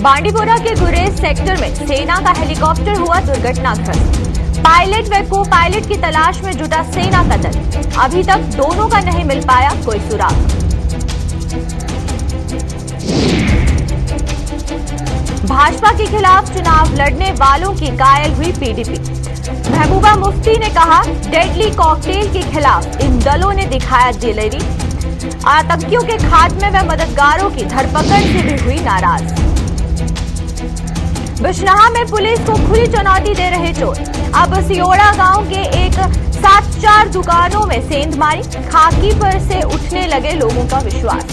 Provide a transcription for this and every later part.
बांडीपोरा के गुरेज सेक्टर में सेना का हेलीकॉप्टर हुआ दुर्घटनाग्रस्त। पायलट व को पायलट की तलाश में जुटा सेना का दल। अभी तक दोनों का नहीं मिल पाया कोई सुराग। भाजपा के खिलाफ चुनाव लड़ने वालों की घायल हुई पीडीपी। महबूबा मुफ्ती ने कहा, डेडली कॉकटेल के खिलाफ इन दलों ने दिखाया दिलेरी। आतंकियों के खात्मे में मददगारों की धरपकड़ से भी हुई नाराज। बिजनौर में पुलिस को खुली चुनौती दे रहे चोर। अब सियोड़ा गांव के एक साथ 4 दुकानों में सेंधमारी। खाकी पर से उठने लगे लोगों का विश्वास।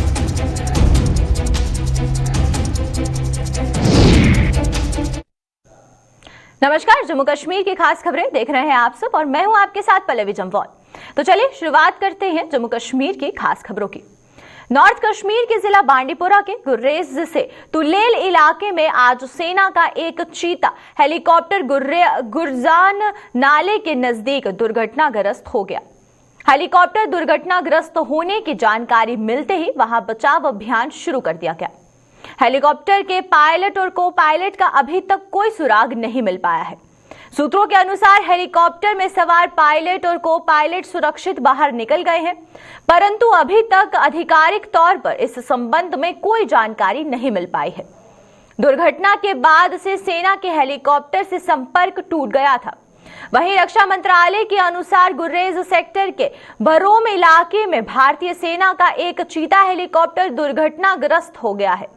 नमस्कार, जम्मू कश्मीर की खास खबरें देख रहे हैं आप सब और मैं हूं आपके साथ पल्लवी जम्वाल। तो चलिए शुरुआत करते हैं जम्मू कश्मीर की खास खबरों की। नॉर्थ कश्मीर के जिला बांडीपोरा के गुर्रेज से तुलेल इलाके में आज सेना का एक चीता हेलीकॉप्टर गुरजान नाले के नजदीक दुर्घटनाग्रस्त हो गया। हेलीकॉप्टर दुर्घटनाग्रस्त होने की जानकारी मिलते ही वहां बचाव अभियान शुरू कर दिया गया। हेलीकॉप्टर के पायलट और को पायलट का अभी तक कोई सुराग नहीं मिल पाया है। सूत्रों के अनुसार हेलीकॉप्टर में सवार पायलट और को पायलट सुरक्षित बाहर निकल गए हैं, परंतु अभी तक आधिकारिक तौर पर इस संबंध में कोई जानकारी नहीं मिल पाई है। दुर्घटना के बाद से सेना के हेलीकॉप्टर से संपर्क टूट गया था। वहीं रक्षा मंत्रालय के अनुसार गुर्रेज सेक्टर के बरोम इलाके में भारतीय सेना का एक चीता हेलीकॉप्टर दुर्घटनाग्रस्त हो गया है।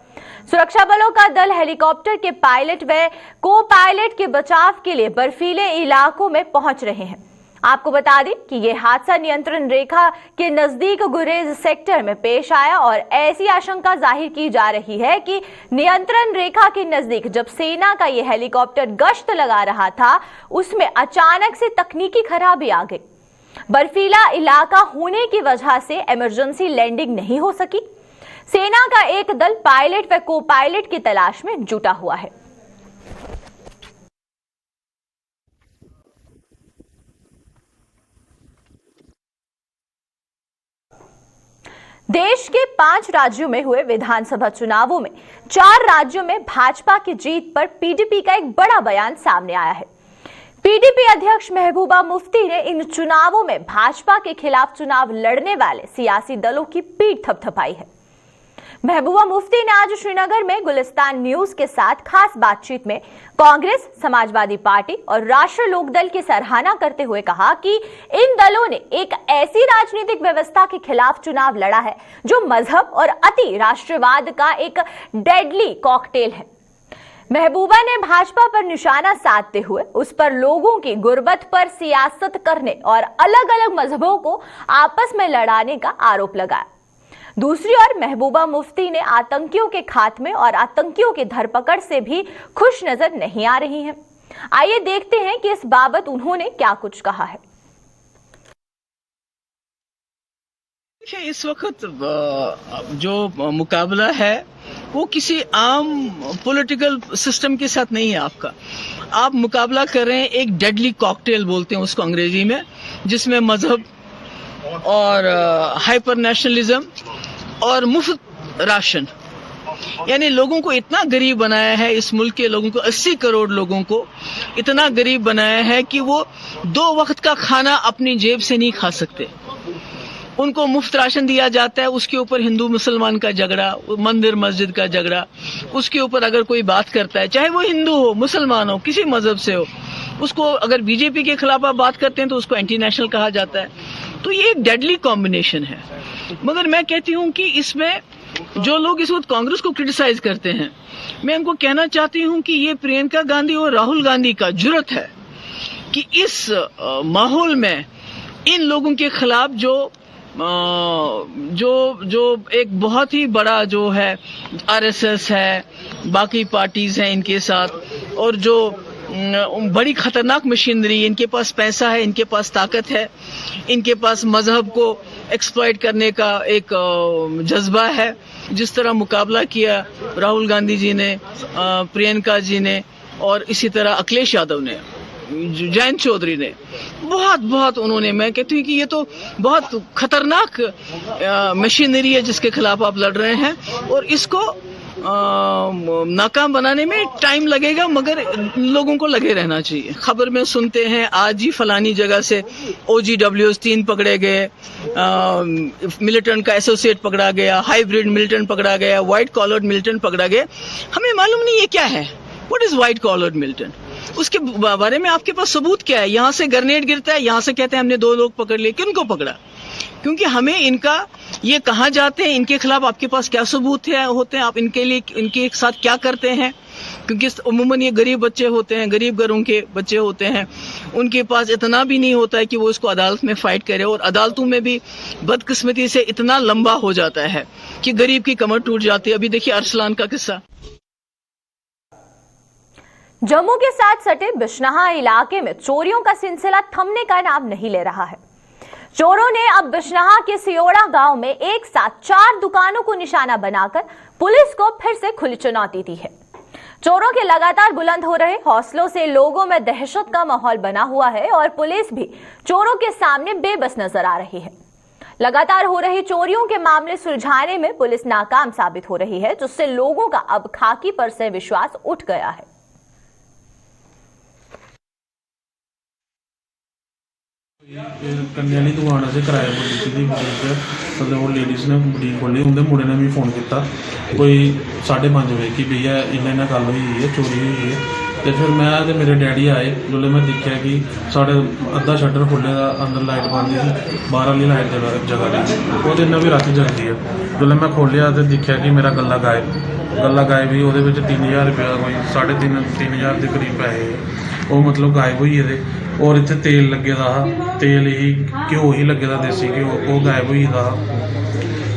सुरक्षा बलों का दल हेलीकॉप्टर के पायलट व को पायलट के बचाव के लिए बर्फीले इलाकों में पहुंच रहे हैं। आपको बता दें कि यह हादसा नियंत्रण रेखा के नजदीक गुरेज सेक्टर में पेश आया और ऐसी आशंका जाहिर की जा रही है कि नियंत्रण रेखा के नजदीक जब सेना का यह हेलीकॉप्टर गश्त लगा रहा था, उसमें अचानक से तकनीकी खराबी आ गई। बर्फीला इलाका होने की वजह से इमरजेंसी लैंडिंग नहीं हो सकी। सेना का एक दल पायलट व को पायलट की तलाश में जुटा हुआ है। देश के 5 राज्यों में हुए विधानसभा चुनावों में 4 राज्यों में भाजपा की जीत पर पीडीपी का एक बड़ा बयान सामने आया है। पीडीपी अध्यक्ष महबूबा मुफ्ती ने इन चुनावों में भाजपा के खिलाफ चुनाव लड़ने वाले सियासी दलों की पीठ थपथपाई है। महबूबा मुफ्ती ने आज श्रीनगर में गुलिस्तान न्यूज के साथ खास बातचीत में कांग्रेस, समाजवादी पार्टी और राष्ट्रीय लोकदल की सराहना करते हुए कहा कि इन दलों ने एक ऐसी राजनीतिक व्यवस्था के खिलाफ चुनाव लड़ा है जो मजहब और अति राष्ट्रवाद का एक डेडली कॉकटेल है। महबूबा ने भाजपा पर निशाना साधते हुए उस पर लोगों की गुर्बत पर सियासत करने और अलग अलग मजहबों को आपस में लड़ाने का आरोप लगाया। दूसरी ओर महबूबा मुफ्ती ने आतंकियों के खात्मे और आतंकियों की धरपकड़ से भी खुश नजर नहीं आ रही हैं। आइए देखते हैं कि इस बाबत उन्होंने क्या कुछ कहा है। इस वक्त जो मुकाबला है वो किसी आम पॉलिटिकल सिस्टम के साथ नहीं है। आप मुकाबला कर रहे हैं एक डेडली कॉकटेल बोलते हैं उसको अंग्रेजी में, जिसमें मजहब और हाइपर नेशनलिज्म और मुफ्त राशन, यानी लोगों को इतना गरीब बनाया है। इस मुल्क के लोगों को 80 करोड़ लोगों को इतना गरीब बनाया है कि वो 2 वक्त का खाना अपनी जेब से नहीं खा सकते। उनको मुफ्त राशन दिया जाता है, उसके ऊपर हिंदू मुसलमान का झगड़ा, मंदिर मस्जिद का झगड़ा, उसके ऊपर अगर कोई बात करता है, चाहे वो हिंदू हो, मुसलमान हो, किसी मजहब से हो, उसको अगर बीजेपी के खिलाफ आप बात करते हैं तो उसको एंटी नेशनल कहा जाता है। तो ये एक डेडली कॉम्बिनेशन है। मगर मैं कहती हूं कि इसमें जो लोग इस वक्त कांग्रेस को क्रिटिसाइज करते हैं, मैं उनको कहना चाहती हूं कि ये प्रियंका गांधी और राहुल गांधी का जुर्रत है कि इस माहौल में इन लोगों के खिलाफ जो एक बहुत ही बड़ा जो है आरएसएस है, बाकी पार्टीज हैं इनके साथ, और जो बड़ी खतरनाक मशीनरी, इनके पास पैसा है, इनके पास ताकत है, इनके पास मजहब को एक्सप्लॉइट करने का एक जज्बा है। जिस तरह मुकाबला किया राहुल गांधी जी ने, प्रियंका जी ने, और इसी तरह अखिलेश यादव ने, जयंत चौधरी ने, बहुत उन्होंने, मैं कहती हूँ कि ये तो बहुत खतरनाक मशीनरी है जिसके खिलाफ आप लड़ रहे हैं, और इसको नाकाम बनाने में टाइम लगेगा, मगर लोगों को लगे रहना चाहिए। खबर में सुनते हैं आज ही फलानी जगह से OGWs 3 पकड़े गए, मिलिटेंट का एसोसिएट पकड़ा गया, हाइब्रिड मिलिटेंट पकड़ा गया, व्हाइट कॉलर्ड मिलिटेंट पकड़ा गया। हमें मालूम नहीं ये क्या है, what is white collared militant, उसके बारे में आपके पास सबूत क्या है? यहाँ से ग्रेनेड गिरता है, यहाँ से कहते हैं हमने 2 लोग पकड़ लिए, किनको पकड़ा? क्योंकि हमें इनका ये कहाँ जाते हैं, इनके खिलाफ आपके पास क्या सबूत होते हैं, आप इनके लिए इनके साथ क्या करते हैं? क्योंकि उम्मूमन ये गरीब बच्चे होते हैं, गरीब घरों के बच्चे होते हैं, उनके पास इतना भी नहीं होता है कि वो इसको अदालत में फाइट करे, और अदालतों में भी बदकिस्मती से इतना लंबा हो जाता है कि गरीब की कमर टूट जाती है। अभी देखिए अरसलान का किस्सा। जम्मू के साथ सटे बिश्नहा इलाके में चोरियों का सिलसिला थमने का नाम नहीं ले रहा है। चोरों ने अब बिश्नहा के सियोड़ा गांव में एक साथ 4 दुकानों को निशाना बनाकर पुलिस को फिर से खुली चुनौती दी है। चोरों के लगातार बुलंद हो रहे हौसलों से लोगों में दहशत का माहौल बना हुआ है और पुलिस भी चोरों के सामने बेबस नजर आ रही है। लगातार हो रही चोरियों के मामले सुलझाने में पुलिस नाकाम साबित हो रही है, जिससे लोगों का अब खाकी पर से विश्वास उठ गया है। कन्या की दुकान से किराए पर दी थी बुटीक, मतलब वो लेडीज़ ने बुटीक खोली, उनके मुंडे ने भी फोन किया कोई 5:30 बजे कि भैया इन्ना गल हुई है, चोरी हुई है। तो फिर मैं तो मेरे डैडी आए, जो मैं देखा कि साढ़े अद्धा शटर खुले का, अंदर लाइट बंद थी, बाहर वाली लाइट जगह रही, वो दिन भी रात जगती है। जो मैं खोलिया तो देखा कि मेरा गला गायब ही, वो 3000 रुपया, कोई 3.5-3 के करीब पैसे वो मतलब गायब हुई है। और इतने तेल लगे दा, तेल ही घ्यो ही लगे दा, देसी घ्यो, वो गायब हुई दा।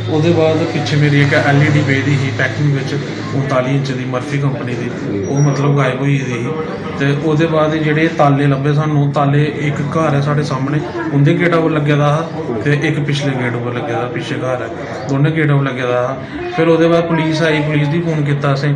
उसके बाद पिछे मेरी एक LED पेदी ही पैकिंग में 39 इंच की मर्फी कंपनी की, वो मतलब गायब हुई थी। तो उसके बाद जोड़े ताले लभे सानू, ताले एक घर है साढ़े सामने, उनके गेटा पर लगे दा, तो एक पिछले गेट पर लगे दा, पिछे घर है, दोनों गेटों पर लगे दा। फिर उसके बाद पुलिस आई, पुलिस भी फोन किया असें,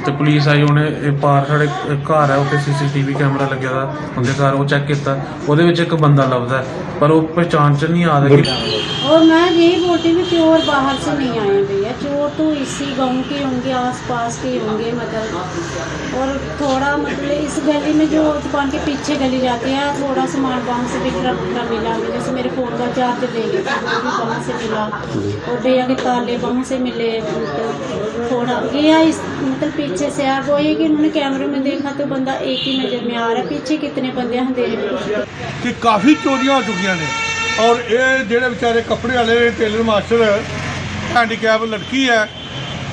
तो पुलिस आई, उन्हें पार साढ़े घर है, उत्थे CCTV कैमरा लगे दा उनके घर, वो चेक किया, वो एक बंदा लभदा है, पर वो पहचान च नहीं आ रहा। और मैं यही बोलती हूँ कि चोर बाहर से नहीं आए भैया, चोर तो इसी गांव के होंगे, आसपास के होंगे मतलब। और थोड़ा मतलब इस गली में जो दुकान के पीछे गली जाती है, थोड़ा सामान वहाँ से बिखरा मिला, जैसे मेरे फ़ोन का चार्जर ले गए वो भी वहाँ से मिला, और भैया के ताले वहाँ से मिले। थोड़ा ये इस मतलब पीछे से आ, वो ये कि उन्होंने कैमरे में देखा तो बंदा एक ही नज़र में आ रहा है, पीछे कितने बंदे अंधेरे में कि काफ़ी चोरियां हो चुकी ने। और ये जेडे बेचारे कपड़े वाले टेलर मास्टर हैंडीकैप लड़की है,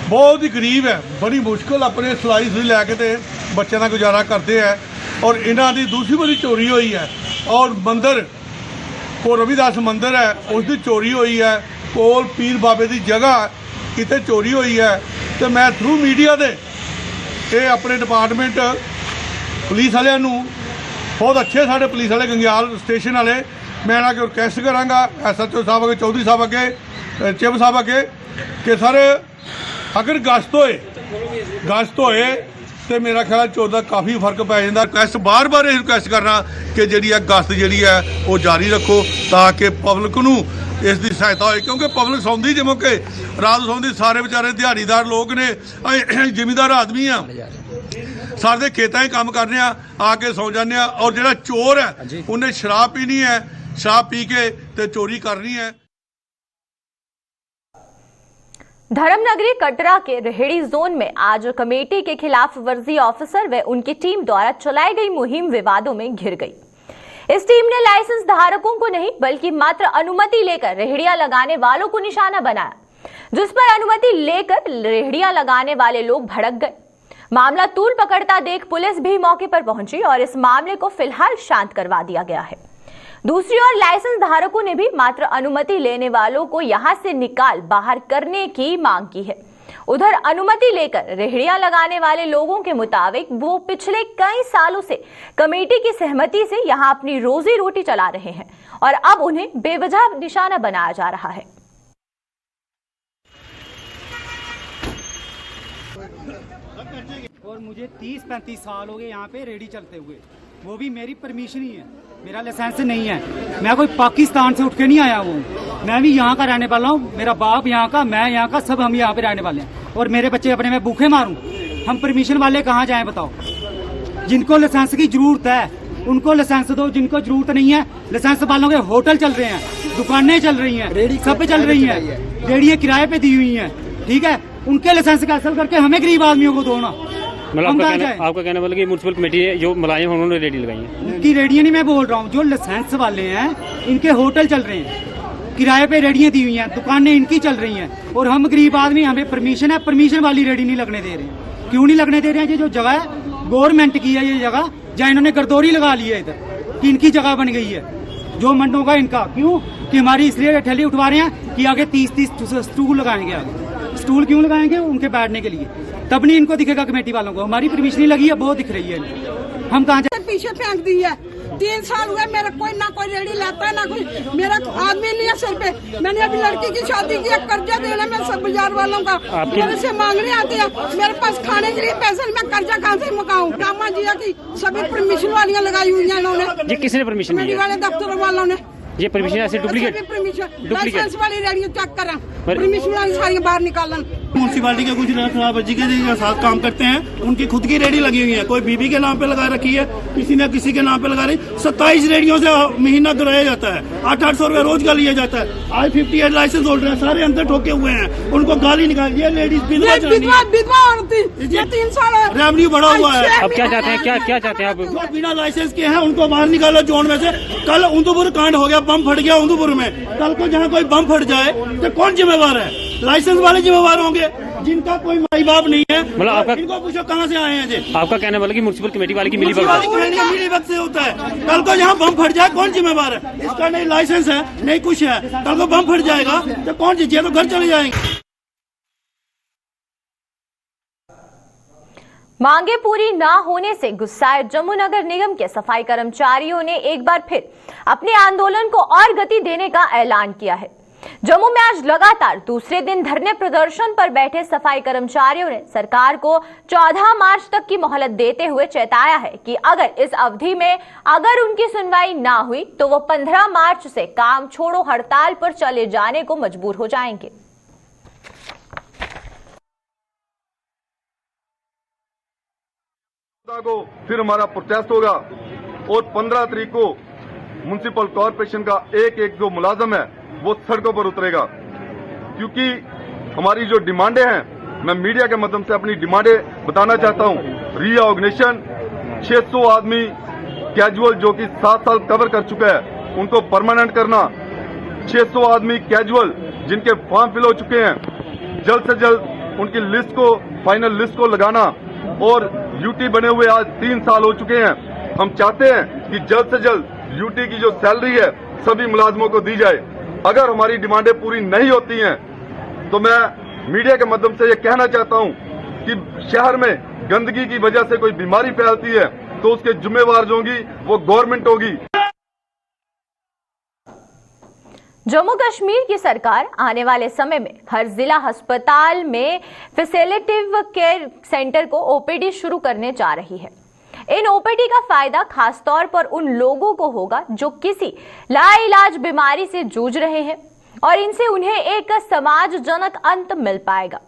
बहुत ही गरीब है, बड़ी मुश्किल अपने सिलाई लैके तो बच्चों का गुजारा करते हैं। और इन्हों की दूसरी बड़ी चोरी हुई है। और मंदिर को रविदास मंदिर है, उसकी चोरी हुई है, कोल पीर बाबे की जगह कितने चोरी हुई है। तो मैं थ्रू मीडिया दे ये अपने डिपार्टमेंट पुलिस वाले बहुत अच्छे साढ़े पुलिस वाले गंग्याल स्टेशन वाले, मैं इन्होंने रिक्वेस्ट कराँगा SHO साहब अगे, चौधरी साहब अगे, चिब साहब अगे कि सर अगर गश्त होए तो मेरा ख्याल चोर का काफ़ी फर्क पै जाता। रिक्वेस्ट बार बार ये रिक्वेस्ट करना कि जी गश्त जी है वो जारी रखो, ताकि पब्लिक नूं इसकी सहायता हो, क्योंकि पब्लिक सौंदी जिमें कि रात सौंदी, सारे बेचारे दिहाड़ीदार लोग ने, जिमीदार आदमी आ, सारे खेतों ही काम करने आके सौ जाने। और जो चोर है उन्हें शराब पीनी है, शराब पी के ते चोरी करनी है। धर्मनगरी कटरा के रेहड़ी जोन में आज कमेटी के खिलाफ वर्जी ऑफिसर व उनकी टीम द्वारा चलाई गई मुहिम विवादों में घिर गई। इस टीम ने लाइसेंस धारकों को नहीं बल्कि मात्र अनुमति लेकर रेहड़ियां लगाने वालों को निशाना बनाया, जिस पर अनुमति लेकर रेहड़ियां लगाने वाले लोग भड़क गए। मामला तूल पकड़ता देख पुलिस भी मौके पर पहुंची और इस मामले को फिलहाल शांत करवा दिया गया है। दूसरी ओर लाइसेंस धारकों ने भी मात्र अनुमति लेने वालों को यहां से निकाल बाहर करने की मांग की है। उधर अनुमति लेकर रेहड़ियां लगाने वाले लोगों के मुताबिक वो पिछले कई सालों से कमेटी की सहमति से यहां अपनी रोजी रोटी चला रहे हैं और अब उन्हें बेवजह निशाना बनाया जा रहा है। और मुझे 30-35 साल हो गए यहाँ पे रेडी चलते हुए, वो भी मेरी परमिशन ही है, मेरा लाइसेंस नहीं है। मैं कोई पाकिस्तान से उठ के नहीं आया हूँ, मैं भी यहाँ का रहने वाला हूँ, मेरा बाप यहाँ का, मैं यहाँ का, सब हम यहाँ पे रहने वाले हैं। और मेरे बच्चे अपने में भूखे मारूं? हम परमिशन वाले कहाँ जाएं बताओ? जिनको लाइसेंस की जरूरत है उनको लाइसेंस दो, जिनको जरूरत नहीं है लाइसेंस वालों के होटल चल रहे हैं, दुकानें चल रही हैं, सब चल रही हैं, रेहड़ियाँ किराए पे दी हुई हैं, ठीक है, उनके लाइसेंस कैंसिल करके हमें गरीब आदमियों को दो ना। मतलब आपका कहना मतलब कि म्युनिसिपल कमेटी है जो मुलाजिम उन्होंने रेडी लगाई है? उनकी रेडियाँ नहीं मैं बोल रहा हूँ, जो लाइसेंस वाले हैं इनके होटल चल रहे हैं, किराए पे रेडियाँ दी हुई हैं, दुकानें इनकी चल रही हैं, और हम गरीब आदमी, हमें परमिशन है, परमिशन वाली रेडी नहीं लगने दे रहे। क्यों नहीं लगने दे रहे हैं? ये जो जगह है गवर्नमेंट की है, ये जगह जहाँ इन्होंने गर्दौरी लगा ली है इधर कि इनकी जगह बन गई है, जो मंडों का इनका। क्यों कि हमारी इसलिए ठेली उठवा रहे हैं कि आगे 30 स्टूल लगाएंगे। आगे स्टूल क्यों लगाएंगे? उनके बैठने के लिए। तब नहीं इनको दिखेगा कमेटी वालों को हमारी परमिशन नहीं लगी है, बहुत दिख रही है। हम कहाँ पीछे फेंक दी है। 3 साल हुए मेरा कोई ना कोई रेडी लाता है ना कोई, मेरा आदमी नहीं है सिर पे। मैंने अभी लड़की की शादी की, कर्जा देना मैं सब बाजार वालों का, मेरे से मांगने आते हैं, मेरे पास खाने के लिए पैसे नहीं, मैं कर्जा कहाँ से मुकाऊं? रामा जिया की सभी परमिशन वालियाँ लगाई हुई है इन्होंने। ये किसने परमिशन दी है? दफ्तर वालों ने। ये परमिशन ऐसे डुप्लीकेट लाइसेंस वाली रेडियो चेक करें, परमिशन वाली सारी बाहर निकालन। म्यूनसिपालिटी के कुछ खराबर्जी के साथ काम करते हैं, उनकी खुद की रेडी लगी हुई है, कोई बीबी के नाम पे लगा रखी है, किसी ने किसी के नाम पे लगा रही। 27 रेडियो से महीना गिराया जाता है, 800 रुपए रोज का लिया जाता है। आज 58 लाइसेंस होल्डर हैं, सारे अंदर ठोके हुए हैं, उनको गाली निकाल दिया। लेडीज विधवा 3 साल रेवन्यू बढ़ा हुआ है। अब क्या चाहते हैं? क्या चाहते हैं आप? जो बिना लाइसेंस के हैं उनको बाहर निकालो जोन में से। कल उधमपुर कांड हो गया, बम फट गया उधमपुर में, कल को जहाँ कोई बम फट जाए तो कौन जिम्मेवार है? लाइसेंस वाले जिम्मेवार होंगे, जिनका कोई माई बाप नहीं है। मतलब आपका इनको पूछो कहाँ से आए हैं जी? आपका कहना मतलब कि म्युनिसिपल कमेटी वाले की मिली वक्त से होता है। कल को जहाँ बम फट जाए कौन जिम्मेवार है? इसका नहीं लाइसेंस है, नहीं कुछ है, कल को बम फट जाएगा तो कौन जीजिए? तो घर चले जाएंगे। मांगे पूरी ना होने से गुस्साए जम्मू नगर निगम के सफाई कर्मचारियों ने एक बार फिर अपने आंदोलन को और गति देने का ऐलान किया है। जम्मू में आज लगातार दूसरे दिन धरने प्रदर्शन पर बैठे सफाई कर्मचारियों ने सरकार को 14 मार्च तक की मोहलत देते हुए चेताया है कि अगर इस अवधि में अगर उनकी सुनवाई ना हुई तो वो 15 मार्च से काम छोड़ो हड़ताल पर चले जाने को मजबूर हो जाएंगे। को फिर हमारा प्रोटेस्ट होगा और 15 तारीख को म्युनिसिपल कॉर्पोरेशन का एक जो मुलाजम है वो सड़कों पर उतरेगा, क्योंकि हमारी जो डिमांडें हैं, मैं मीडिया के माध्यम से अपनी डिमांडें बताना चाहता हूं। रीऑर्गेनाइजेशन, 600 आदमी कैजुअल जो कि 7 साल कवर कर चुका है उनको परमानेंट करना, 600 आदमी कैजुअल जिनके फॉर्म फिल हो चुके हैं जल्द से जल्द उनकी लिस्ट को, फाइनल लिस्ट को लगाना, और यूटी बने हुए आज 3 साल हो चुके हैं। हम चाहते हैं कि जल्द से जल्द यूटी की जो सैलरी है सभी मुलाजमों को दी जाए। अगर हमारी डिमांडें पूरी नहीं होती हैं तो मैं मीडिया के माध्यम से ये कहना चाहता हूं कि शहर में गंदगी की वजह से कोई बीमारी फैलती है तो उसके जिम्मेवार जो होंगी वो गवर्नमेंट होगी। जम्मू कश्मीर की सरकार आने वाले समय में हर जिला अस्पताल में फैसिलिटेटिव केयर सेंटर को ओपीडी शुरू करने जा रही है। इन ओपीडी का फायदा खासतौर पर उन लोगों को होगा जो किसी लाइलाज बीमारी से जूझ रहे हैं और इनसे उन्हें एक समाजजनक अंत मिल पाएगा।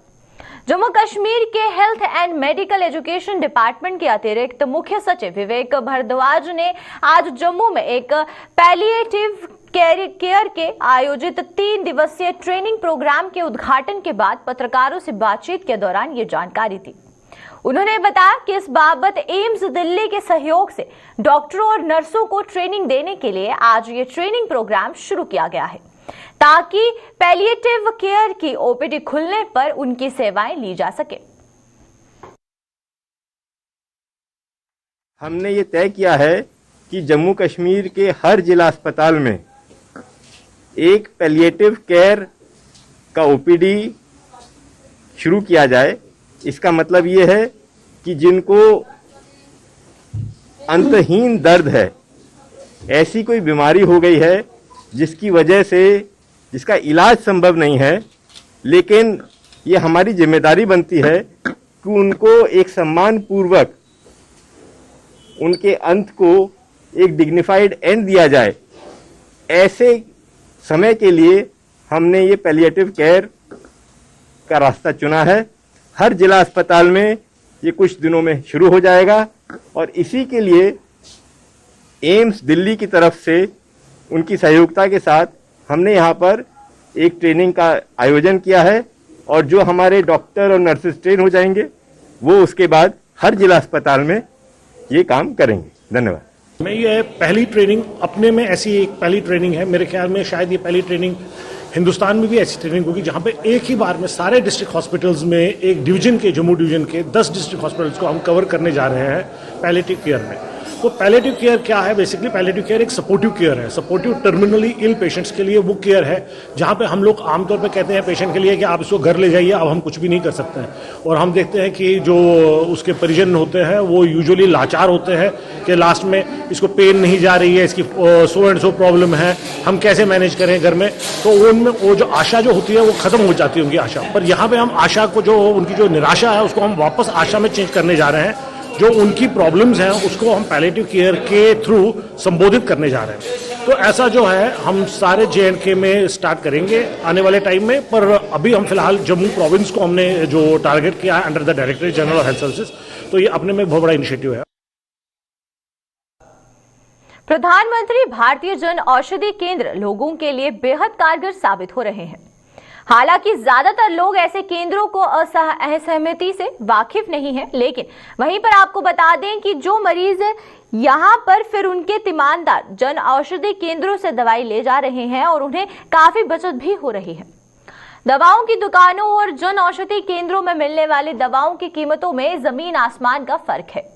जम्मू कश्मीर के health and medical education department के अतिरिक्त मुख्य सचिव विवेक भारद्वाज ने आज जम्मू में एक पैलिएटिव केयर के आयोजित 3 दिवसीय ट्रेनिंग प्रोग्राम के उद्घाटन के बाद पत्रकारों से बातचीत के दौरान ये जानकारी दी। उन्होंने बताया कि इस बाबत एम्स दिल्ली के सहयोग से डॉक्टरों और नर्सों को ट्रेनिंग देने के लिए आज ये ट्रेनिंग प्रोग्राम शुरू किया गया है ताकि पैलिएटिव केयर की ओपीडी खुलने पर उनकी सेवाएं ली जा सके। हमने ये तय किया है कि जम्मू कश्मीर के हर जिला अस्पताल में एक पैलिएटिव केयर का ओपीडी शुरू किया जाए। इसका मतलब ये है कि जिनको अंतहीन दर्द है, ऐसी कोई बीमारी हो गई है जिसकी वजह से जिसका इलाज संभव नहीं है, लेकिन ये हमारी जिम्मेदारी बनती है कि उनको एक सम्मान पूर्वक उनके अंत को एक डिग्निफाइड एंड दिया जाए। ऐसे समय के लिए हमने ये पैलिएटिव केयर का रास्ता चुना है हर जिला अस्पताल में ये कुछ दिनों में शुरू हो जाएगा और इसी के लिए एम्स दिल्ली की तरफ से उनकी सहयोगिता के साथ हमने यहाँ पर एक ट्रेनिंग का आयोजन किया है और जो हमारे डॉक्टर और नर्सेस ट्रेन हो जाएंगे वो उसके बाद हर जिला अस्पताल में ये काम करेंगे। धन्यवाद। मैं ये पहली ट्रेनिंग अपने में ऐसी एक पहली ट्रेनिंग है, मेरे ख्याल में शायद ये पहली ट्रेनिंग हिंदुस्तान में भी ऐसी ट्रेनिंग होगी जहां पे एक ही बार में सारे डिस्ट्रिक्ट हॉस्पिटल्स में एक डिवीजन के जम्मू डिवीजन के 10 डिस्ट्रिक्ट हॉस्पिटल्स को हम कवर करने जा रहे हैं पैलिएटिव केयर में। तो पैलिएटिव केयर क्या है? बेसिकली पैलिएटिव केयर एक सपोर्टिव केयर है। सपोर्टिव टर्मिनली इल पेशेंट्स के लिए वो केयर है जहां पे हम लोग आमतौर पे कहते हैं पेशेंट के लिए कि आप इसको घर ले जाइए, अब हम कुछ भी नहीं कर सकते हैं। और हम देखते हैं कि जो उसके परिजन होते हैं वो यूजुअली लाचार होते हैं कि लास्ट में इसको पेन नहीं जा रही है, इसकी सो एंड सो प्रॉब्लम है, हम कैसे मैनेज करें घर में। तो उनमें वो जो आशा जो होती है वो खत्म हो जाती है उनकी आशा। पर यहाँ पे हम आशा को जो उनकी जो निराशा है उसको हम वापस आशा में चेंज करने जा रहे हैं। जो उनकी प्रॉब्लम्स हैं उसको हम पैलिएटिव केयर के थ्रू संबोधित करने जा रहे हैं। तो ऐसा जो है हम सारे JNK में स्टार्ट करेंगे आने वाले टाइम में। पर अभी हम फिलहाल जम्मू प्रोविंस को हमने जो टारगेट किया है under the directorate general of health services, तो ये अपने में बहुत बड़ा इनिशिएटिव है। प्रधानमंत्री भारतीय जन औषधि केंद्र लोगों के लिए बेहद कारगर साबित हो रहे हैं। हालांकि ज्यादातर लोग ऐसे केंद्रों को असहमति से वाकिफ नहीं है, लेकिन वहीं पर आपको बता दें कि जो मरीज यहां पर फिर उनके तीमानदार जन औषधि केंद्रों से दवाई ले जा रहे हैं और उन्हें काफी बचत भी हो रही है। दवाओं की दुकानों और जन औषधि केंद्रों में मिलने वाली दवाओं की कीमतों में जमीन आसमान का फर्क है।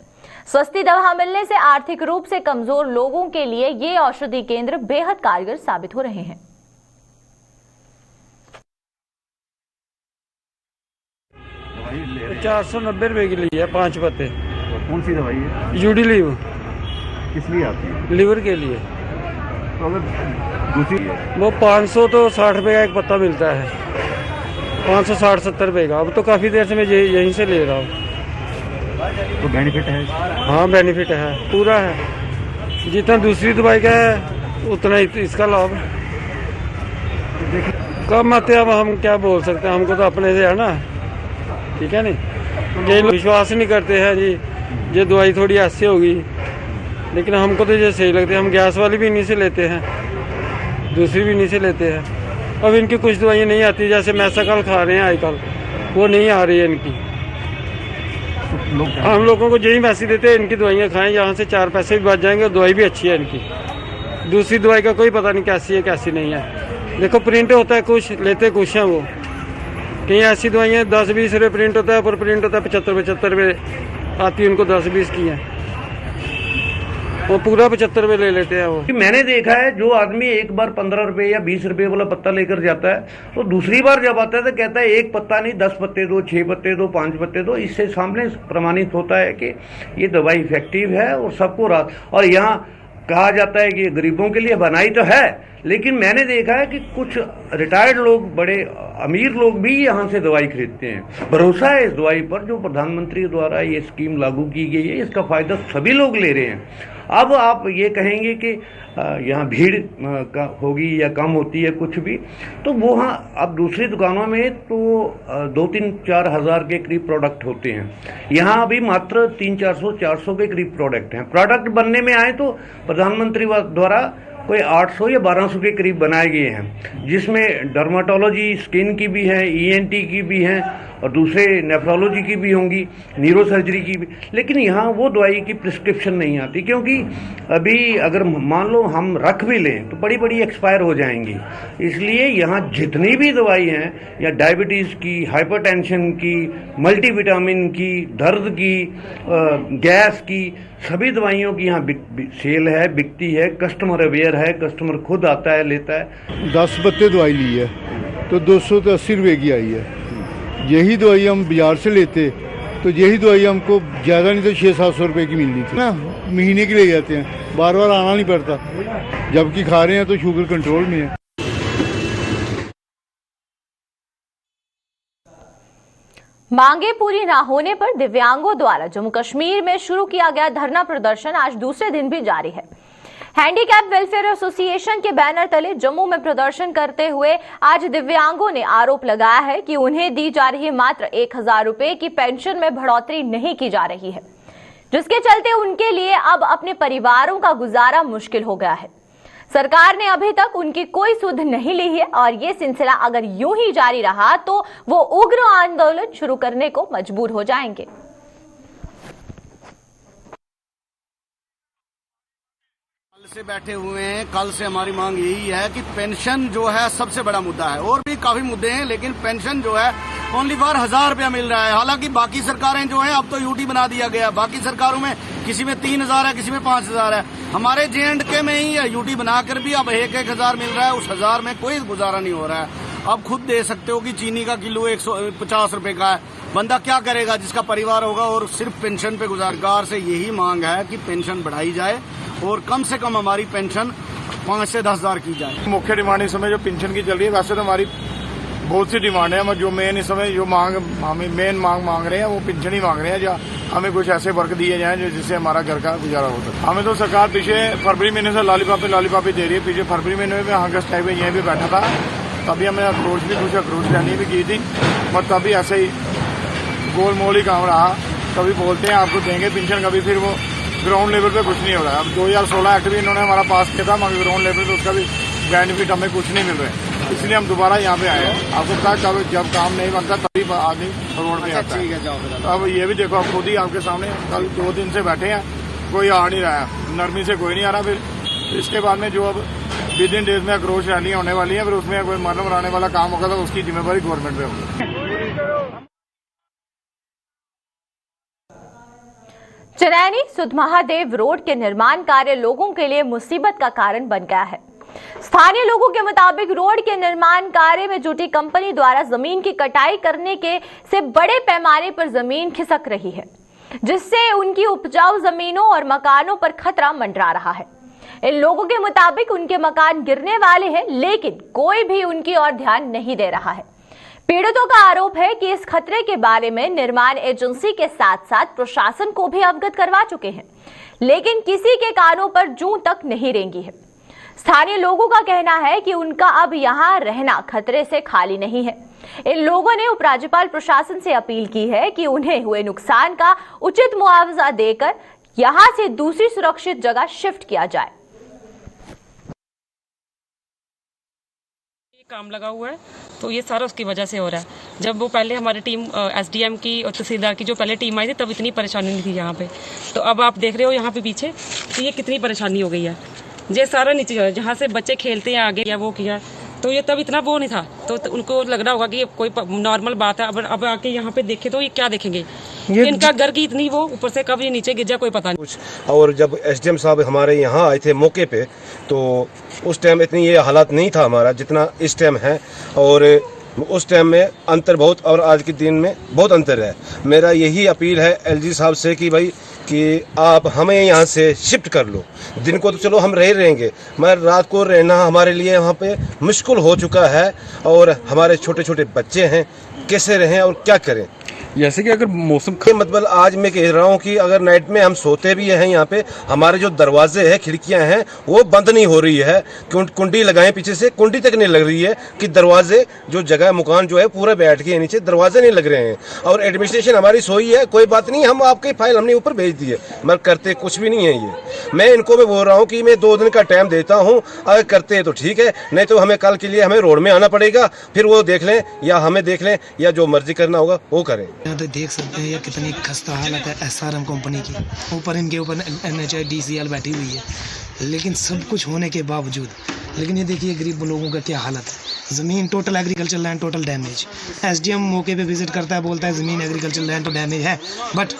सस्ती दवा मिलने से आर्थिक रूप से कमजोर लोगों के लिए ये औषधि केंद्र बेहद कारगर साबित हो रहे हैं। 490 रुपए की ली है 5 पत्ते। कौन सी दवाई है? Udiliv. किस लिए आती है? लीवर के लिए। तो अगर दूसरी वो 500 तो 60 रुपए का एक पत्ता मिलता है, 560-70 रुपए का। अब तो काफ़ी देर से मैं यहीं से ले रहा हूँ। तो बेनिफिट है? हाँ बेनिफिट है, पूरा है। जितना दूसरी दवाई का है उतना इसका लाभ। कम आते अब हम क्या बोल सकते हैं, हमको तो अपने से है ना, ठीक है नहीं। कई लोग विश्वास नहीं करते हैं जी ये दवाई थोड़ी ऐसी होगी, लेकिन हमको तो ये सही लगती है। हम गैस वाली भी इन्हीं से लेते हैं, दूसरी भी इन्हीं से लेते हैं। अब इनकी कुछ दवाइयाँ नहीं आती, जैसे मैसाकल खा रहे हैं आजकल, वो नहीं आ रही है इनकी। हम लोगों को यही मैसेज देते हैं इनकी दवाइयाँ खाएं, यहाँ से 4 पैसे भी बच जाएंगे और दवाई भी अच्छी है इनकी। दूसरी दवाई का कोई पता नहीं कैसी है कैसी नहीं है। देखो प्रिंट होता है कुछ, लेते कुछ हैं वो। कहीं ऐसी दवाइयाँ 10-20 रुपये प्रिंट होता है, पर प्रिंट होता है 75-75 रुपये आती है, उनको 10-20 की हैं, वो पूरा 75 रुपये ले लेते हैं वो। मैंने देखा है जो आदमी एक बार 15 रुपए या 20 रुपए वाला पत्ता लेकर जाता है, तो दूसरी बार जब आता है तो कहता है एक पत्ता नहीं 10 पत्ते दो, 6 पत्ते दो, 5 पत्ते दो। इससे सामने प्रमाणित होता है कि ये दवाई इफेक्टिव है और सबको राहत। और यहाँ कहा जाता है कि गरीबों के लिए बनाई तो है, लेकिन मैंने देखा है कि कुछ रिटायर्ड लोग, बड़े अमीर लोग भी यहाँ से दवाई खरीदते हैं। भरोसा है इस दवाई पर जो प्रधानमंत्री द्वारा ये स्कीम लागू की गई है, इसका फायदा सभी लोग ले रहे हैं। अब आप ये कहेंगे कि यहाँ भीड़ होगी या कम होती है कुछ भी, तो वो हाँ अब दूसरी दुकानों में तो 2-3-4 हज़ार के करीब प्रोडक्ट होते हैं, यहाँ अभी मात्र 300-400 के करीब प्रोडक्ट हैं। प्रोडक्ट बनने में आए तो प्रधानमंत्री द्वारा कोई 800 या 1200 के करीब बनाए गए हैं, जिसमें डर्माटोलॉजी, स्किन की भी है, ENT की भी है और दूसरे नेफ्रोलॉजी की भी होंगी, न्यूरो सर्जरी की भी। लेकिन यहाँ वो दवाई की प्रिस्क्रिप्शन नहीं आती, क्योंकि अभी अगर मान लो हम रख भी लें तो बड़ी बड़ी एक्सपायर हो जाएंगी। इसलिए यहाँ जितनी भी दवाई हैं, या डायबिटीज़ की, हाइपरटेंशन की, मल्टीविटामिन की, दर्द की, गैस की, सभी दवाइयों की यहाँ सेल है, बिकती है, कस्टमर अवेयर है, कस्टमर खुद आता है, लेता है। 10 पत्ते दवाई ली है तो 280 रुपये की आई है। यही दवाई हम बाजार से लेते तो यही दवाई हमको ज़्यादा नहीं तो 600-700 रुपये की मिलनी थी ना। महीने के ले जाते हैं, बार बार आना नहीं पड़ता, जबकि खा रहे हैं तो शुगर कंट्रोल में है। मांगे पूरी ना होने पर दिव्यांगों द्वारा जम्मू कश्मीर में शुरू किया गया धरना प्रदर्शन आज दूसरे दिन भी जारी है। हैंडीकैप वेलफेयर एसोसिएशन के बैनर तले जम्मू में प्रदर्शन करते हुए आज दिव्यांगों ने आरोप लगाया है कि उन्हें दी जा रही मात्र 1000 रुपए की पेंशन में बढ़ोतरी नहीं की जा रही है, जिसके चलते उनके लिए अब अपने परिवारों का गुजारा मुश्किल हो गया है। सरकार ने अभी तक उनकी कोई सुध नहीं ली है और ये सिलसिला अगर यूं ही जारी रहा तो वो उग्र आंदोलन शुरू करने को मजबूर हो जाएंगे। से बैठे हुए हैं। कल से हमारी मांग यही है कि पेंशन जो है सबसे बड़ा मुद्दा है, और भी काफी मुद्दे हैं, लेकिन पेंशन जो है ओनली फॉर 1000 रुपया मिल रहा है। हालांकि बाकी सरकारें जो हैं अब तो यूटी बना दिया गया, बाकी सरकारों में किसी में 3000 है, किसी में 5000 है। हमारे JNK में ही यूटी बनाकर भी अब 1-1000 मिल रहा है, उस 1000 में कोई गुजारा नहीं हो रहा है। अब खुद दे सकते हो कि चीनी का किलो 150 रुपए का है, बंदा क्या करेगा जिसका परिवार होगा और सिर्फ पेंशन पे गुजार। सरकार से यही मांग है कि पेंशन बढ़ाई जाए और कम से कम हमारी पेंशन 5 से 10 हजार की जाए। मुख्य डिमांड इस समय जो पेंशन की चल रही है, वैसे तो हमारी बहुत सी डिमांड है, जो मेन इस समय जो हमें मेन मांग रहे हैं वो पेंशन ही मांग रहे हैं। जो हमें कुछ ऐसे वर्क दिए जाएं जो जिससे हमारा घर का गुजारा हो सके। हमें तो सरकार पीछे फरवरी महीने से लॉलीपॉप दे रही है। पीछे फरवरी महीने में अगस्त टाइम में यहीं भी बैठा था, तभी हमने अप्रोच लेनी भी की थी, पर तभी ऐसे ही गोलमोल ही काम रहा। कभी बोलते हैं आपको देंगे पेंशन, कभी फिर वो ग्राउंड लेवल पे कुछ नहीं हो रहा है। अब 2016 एक्ट भी इन्होंने हमारा पास किया था, मगर ग्राउंड लेवल पे उसका भी बेनिफिट हमें कुछ नहीं मिल रहा है। इसलिए हम दोबारा यहाँ पे आए हैं। आपको पता है जब काम नहीं बनता तभी आदमी रोड पे आता है। अब ये भी देखो, आप खुद ही आपके सामने कल 2 दिन से बैठे हैं, कोई आ नहीं रहा है, नरमी से कोई नहीं आ रहा। फिर इसके बाद में जो अब विदिन डेज में आक्रोश रैलियाँ होने वाली है, फिर उसमें कोई मरने मराने वाला काम होगा तो उसकी जिम्मेवारी गवर्नमेंट पे होगी। चनैनी सुध महादेव रोड के निर्माण कार्य लोगों के लिए मुसीबत का कारण बन गया है। स्थानीय लोगों के मुताबिक रोड के निर्माण कार्य में जुटी कंपनी द्वारा जमीन की कटाई करने के से बड़े पैमाने पर जमीन खिसक रही है, जिससे उनकी उपजाऊ जमीनों और मकानों पर खतरा मंडरा रहा है। इन लोगों के मुताबिक उनके मकान गिरने वाले हैं, लेकिन कोई भी उनकी ओर ध्यान नहीं दे रहा है। पीड़ितों का आरोप है कि इस खतरे के बारे में निर्माण एजेंसी के साथ साथ प्रशासन को भी अवगत करवा चुके हैं, लेकिन किसी के कानों पर जूं तक नहीं रेंगी है। स्थानीय लोगों का कहना है कि उनका अब यहां रहना खतरे से खाली नहीं है। इन लोगों ने उपराज्यपाल प्रशासन से अपील की है कि उन्हें हुए नुकसान का उचित मुआवजा देकर यहां से दूसरी सुरक्षित जगह शिफ्ट किया जाए। काम लगा हुआ है तो ये सारा उसकी वजह से हो रहा है। जब वो पहले हमारी टीम SDM की और तहसीलदार की जो पहले टीम आई थी तब इतनी परेशानी नहीं थी यहाँ पे, तो अब आप देख रहे हो यहाँ पे पीछे तो ये कितनी परेशानी हो गई है। ये सारा नीचे जहाँ से बच्चे खेलते हैं आगे या वो किया, तो ये तब इतना वो नहीं था, तो उनको लग रहा होगा कि ये कोई नॉर्मल बात है। अब आके यहाँ पे देखे तो ये क्या देखेंगे, इनका घर की इतनी वो ऊपर से कब ये नीचे गिर जाए कोई पता नहीं। और जब SDM साहब हमारे यहाँ आए थे मौके पे, तो उस टाइम इतनी ये हालात नहीं था हमारा जितना इस टाइम है, और उस टाइम में अंतर बहुत और आज के दिन में बहुत अंतर है। मेरा यही अपील है LG साहब से कि भाई कि आप हमें यहाँ से शिफ्ट कर लो। दिन को तो चलो हम रहेंगे, मगर रात को रहना हमारे लिए वहाँ पे मुश्किल हो चुका है, और हमारे छोटे छोटे बच्चे हैं, कैसे रहें और क्या करें। जैसे कि अगर मौसम मतलब आज मैं कह रहा हूँ कि अगर नाइट में हम सोते भी हैं यहाँ पे, हमारे जो दरवाजे हैं खिड़कियाँ हैं वो बंद नहीं हो रही है। कुंडी लगाएं पीछे से, कुंडी तक नहीं लग रही है कि दरवाजे जो जगह मकान जो है पूरा बैठ के नीचे दरवाजे नहीं लग रहे हैं। और एडमिनिस्ट्रेशन हमारी सोई है, कोई बात नहीं, हम आपकी फाइल हमने ऊपर भेज दी है, मगर करते कुछ भी नहीं है। ये मैं इनको मैं बोल रहा हूँ कि मैं 2 दिन का टाइम देता हूँ, अगर करते हैं तो ठीक है, नहीं तो हमें कल के लिए हमें रोड में आना पड़ेगा। फिर वो देख लें या हमें देख लें या जो मर्जी करना होगा वो करें। तो देख सकते हैं ये कितनी खस्ता हालत है SRM कंपनी की। ऊपर इनके ऊपर NHI DCL बैठी हुई है, लेकिन सब कुछ होने के बावजूद, लेकिन ये देखिए गरीब लोगों का क्या हालत है। ज़मीन total agriculture land total damage. SDM मौके पे विजिट करता है, बोलता है ज़मीन एग्रीकल्चर लैंड तो डैमेज है, बट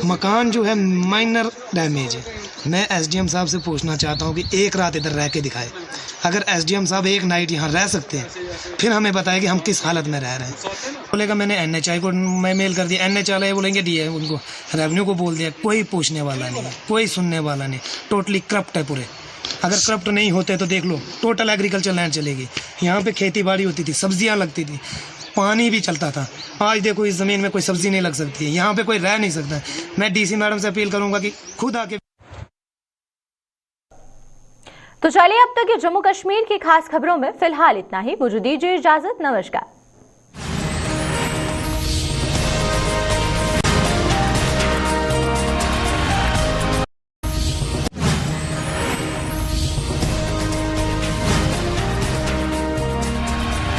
मकान जो है माइनर डैमेज है। मैं SDM साहब से पूछना चाहता हूँ कि एक रात इधर रह के दिखाए। अगर SDM साहब एक नाइट यहाँ रह सकते हैं, फिर हमें बताएं कि हम किस हालत में रह रहे हैं। बोलेगा मैंने NHI को मैं मेल कर दिया, NHI वाले बोलेंगे DA उनको, रेवेन्यू को बोल दिया, कोई पूछने वाला नहीं, कोई सुनने वाला नहीं। टोटली करप्ट है पूरे। अगर करप्ट नहीं होते तो देख लो टोटल एग्रीकल्चर लैंड चलेगी। यहाँ पे खेती बाड़ी होती थी, सब्जियाँ लगती थी, पानी भी चलता था। आज देखो इस ज़मीन में कोई सब्जी नहीं लग सकती है, यहाँ पे कोई रह नहीं सकता। मैं DC मैडम से अपील करूँगा कि खुद आके तो चलिए अब तक ये जम्मू कश्मीर की खास खबरों में फिलहाल इतना ही। मुझे दीजिए इजाजत, नमस्कार।